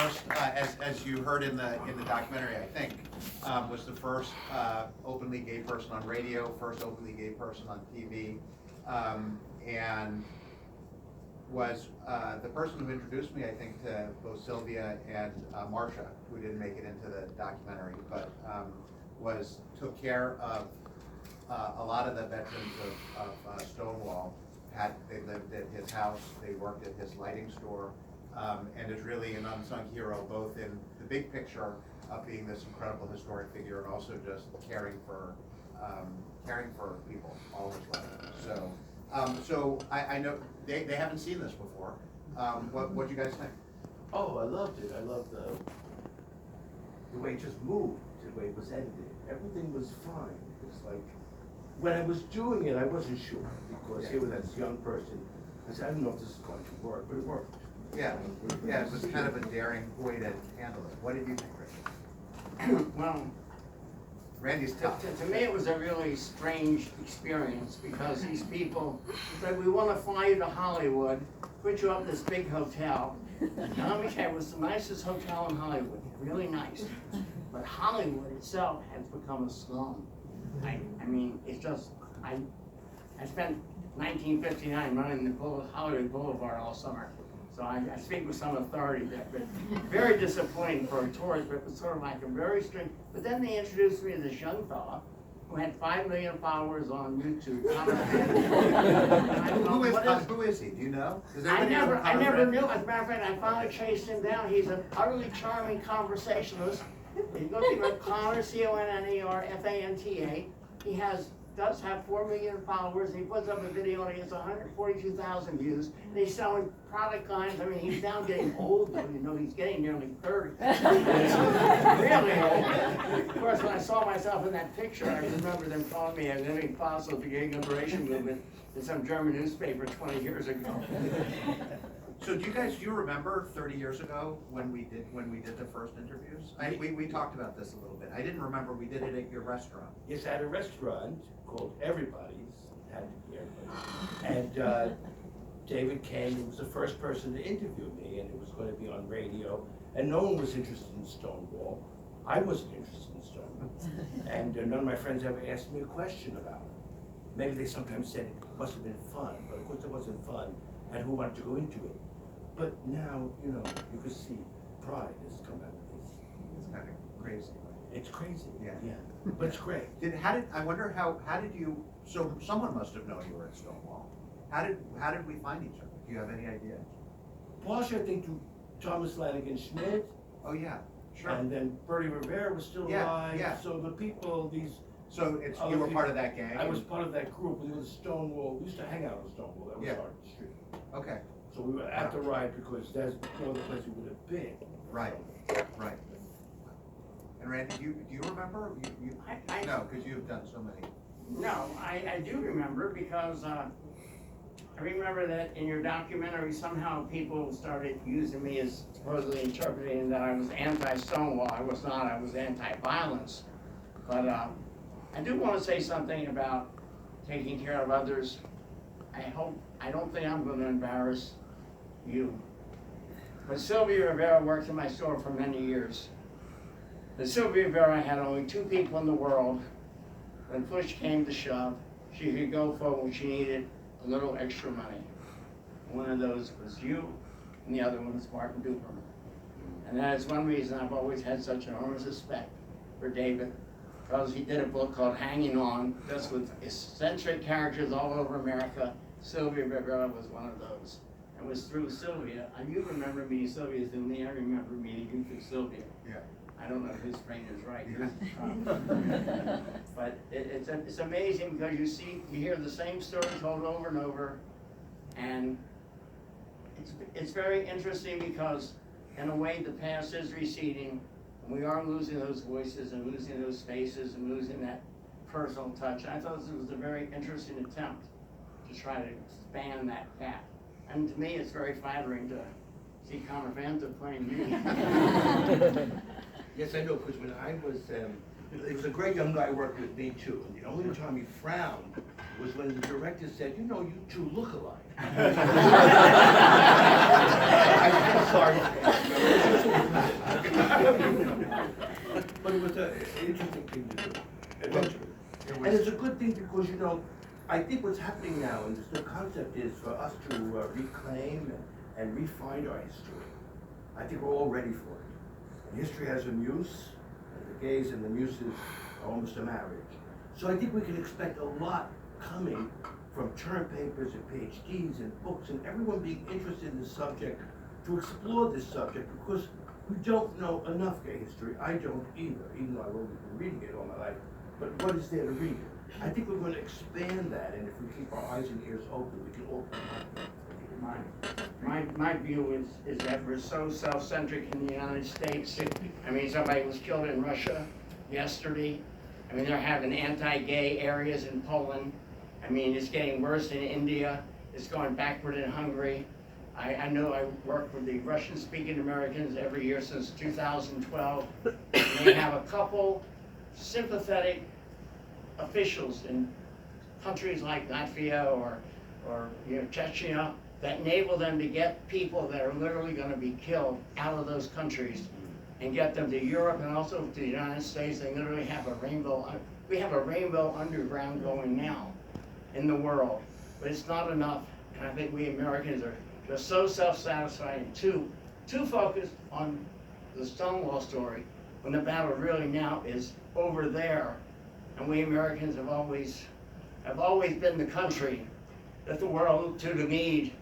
first, as you heard in the documentary, I think, was the first openly gay person on radio, first openly gay person on TV, and was the person who introduced me, I think, to both Sylvia and Marcia, who didn't make it into the documentary, but took care of a lot of the veterans of Stonewall. They lived at his house, they worked at his lighting store, and is really an unsung hero, both in the big picture of being this incredible historic figure and also just caring for people all his life. So I know they haven't seen this before. What do you guys think? Oh, I loved it. I loved the way it just moved, the way it was edited. Everything was fine. It was like, when I was doing it, I wasn't sure, because here was this young person. I said, I don't know if this is going to work, but it worked. Yeah, it was kind of a daring way to handle it. What did you think, Richard? Well, Randy's tough. to me it was a really strange experience, because these people said, we want to fly you to Hollywood, put you up in this big hotel. Now, it was the nicest hotel in Hollywood, really nice. But Hollywood itself has become a slum. I mean, it's just, I spent 1959 running the Hollywood Boulevard all summer. So I speak with some authority there, but very disappointing for a tourist, but it was sort of like a very strange. But then they introduced me to this young fella who had 5 million followers on YouTube. Who is he? Do you know? I never knew. As a matter of fact, I finally chased him down. He's an utterly charming conversationalist. You go to Conner, CONNERFANTA. He does have 4 million followers. He puts up a video and he has 142,000 views. And he's selling product lines. I mean, he's now getting old, though. You know, he's getting nearly 30. Really old. Of course, when I saw myself in that picture, I remember them calling me a living fossil of the gay liberation movement in some German newspaper 20 years ago. So do you remember 30 years ago when we did the first interviews? We talked about this a little bit. I didn't remember we did it at your restaurant. Yes, at a restaurant called Everybody's, had to be Everybody's. And David came, he was the first person to interview me, and it was going to be on radio. And no one was interested in Stonewall. I wasn't interested in Stonewall. And none of my friends ever asked me a question about it. Maybe they sometimes said it must have been fun, but of course it wasn't fun, and who wanted to go into it? But now, you know, you can see pride has come out of this. It's kind of crazy. It's crazy. Yeah. But it's great. I wonder how did you, so someone must have known you were at Stonewall. How did we find each other? Do you have any idea? Partially, I think, to Thomas Lanigan Schmidt. Oh yeah, sure. And then Bertie Rivera was still alive. Yeah. So the people, So you were part of that gang? I was part of that group. We was Stonewall. We used to hang out on Stonewall. That was our street. Okay. So we were at the Riot because that's no other place we would have been. Right. And Randy, do you remember? No, because you've done so many. No, I do remember, because I remember that in your documentary somehow people started using me as supposedly interpreting that I was anti-Stonewall. I was not, I was anti-violence. But I do want to say something about taking care of others. I don't think I'm going to embarrass you. But Sylvia Rivera worked in my store for many years. But Sylvia Rivera had only 2 people in the world. When push came to shove, she could go for when she needed a little extra money. One of those was you, and the other one was Martin Duperman. And that is one reason I've always had such enormous respect for David, because he did a book called Hanging On, just with eccentric characters all over America. Sylvia Rivera was one of those. It was through Sylvia, and you remember meeting Sylvia through me, I remember meeting you through Sylvia. Yeah. I don't know if his brain is right. But it's amazing, because you hear the same story told over and over, and it's very interesting, because in a way the past is receding, and we are losing those voices and losing those faces and losing that personal touch. I thought this was a very interesting attempt to try to expand that gap. And to me, it's very flattering to see Conner Fanta playing me. Yes, I know, because when I was, it was a great young guy working with me too, and the only time he frowned was when the director said, you know, you two look alike. I feel sorry. exciting because, you know, I think what's happening now, and the concept is for us to reclaim and refine our history. I think we're all ready for it. And history has a muse, and the gays and the muses are almost a marriage. So I think we can expect a lot coming from term papers and PhDs and books and everyone being interested in the subject to explore this subject because we don't know enough gay history. I don't either, even though I've only been reading it all my life. But what is there to read? I think we're going to expand that, and if we keep our eyes and ears open, we can open up. My view is that we're so self-centric in the United States. I mean, somebody was killed in Russia yesterday. I mean, they're having anti-gay areas in Poland. I mean, it's getting worse in India. It's going backward in Hungary. I know I work with the Russian-speaking Americans every year since 2012. And they have a couple sympathetic officials in countries like Latvia or Chechnya that enable them to get people that are literally going to be killed out of those countries and get them to Europe and also to the United States. They literally have a rainbow. We have a rainbow underground going now in the world, but it's not enough. And I think we Americans are just so self-satisfied and too focused on the Stonewall story when the battle really now is over there. And we Americans have always been the country that the world looked to need.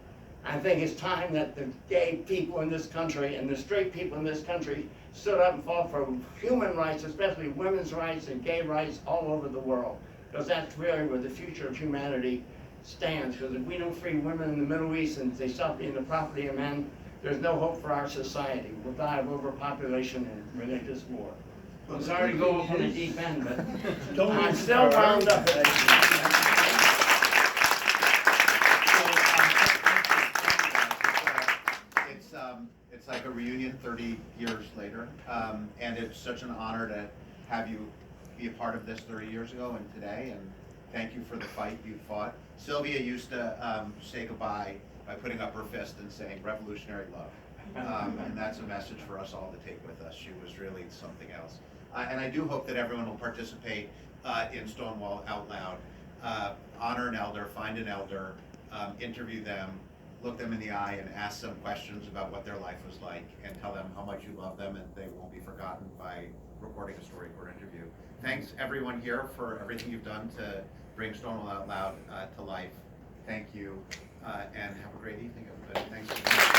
I think it's time that the gay people in this country and the straight people in this country stood up and fought for human rights, especially women's rights and gay rights all over the world. Because that's really where the future of humanity stands. Because if we don't free women in the Middle East and they stop being the property of men, there's no hope for our society. We'll die of overpopulation and religious war. I'm sorry to go off on a deep end, but I'm still wound up. It's like a reunion 30 years later, and it's such an honor to have you be a part of this 30 years ago and today, and thank you for the fight you fought. Sylvia used to say goodbye by putting up her fist and saying revolutionary love, and that's a message for us all to take with us. She was really something else. And I do hope that everyone will participate in Stonewall Out Loud. Honor an elder, find an elder, interview them, look them in the eye and ask them questions about what their life was like and tell them how much you love them and they won't be forgotten by recording a story or interview. Thanks everyone here for everything you've done to bring Stonewall Out Loud to life. Thank you and have a great evening everybody. Thanks.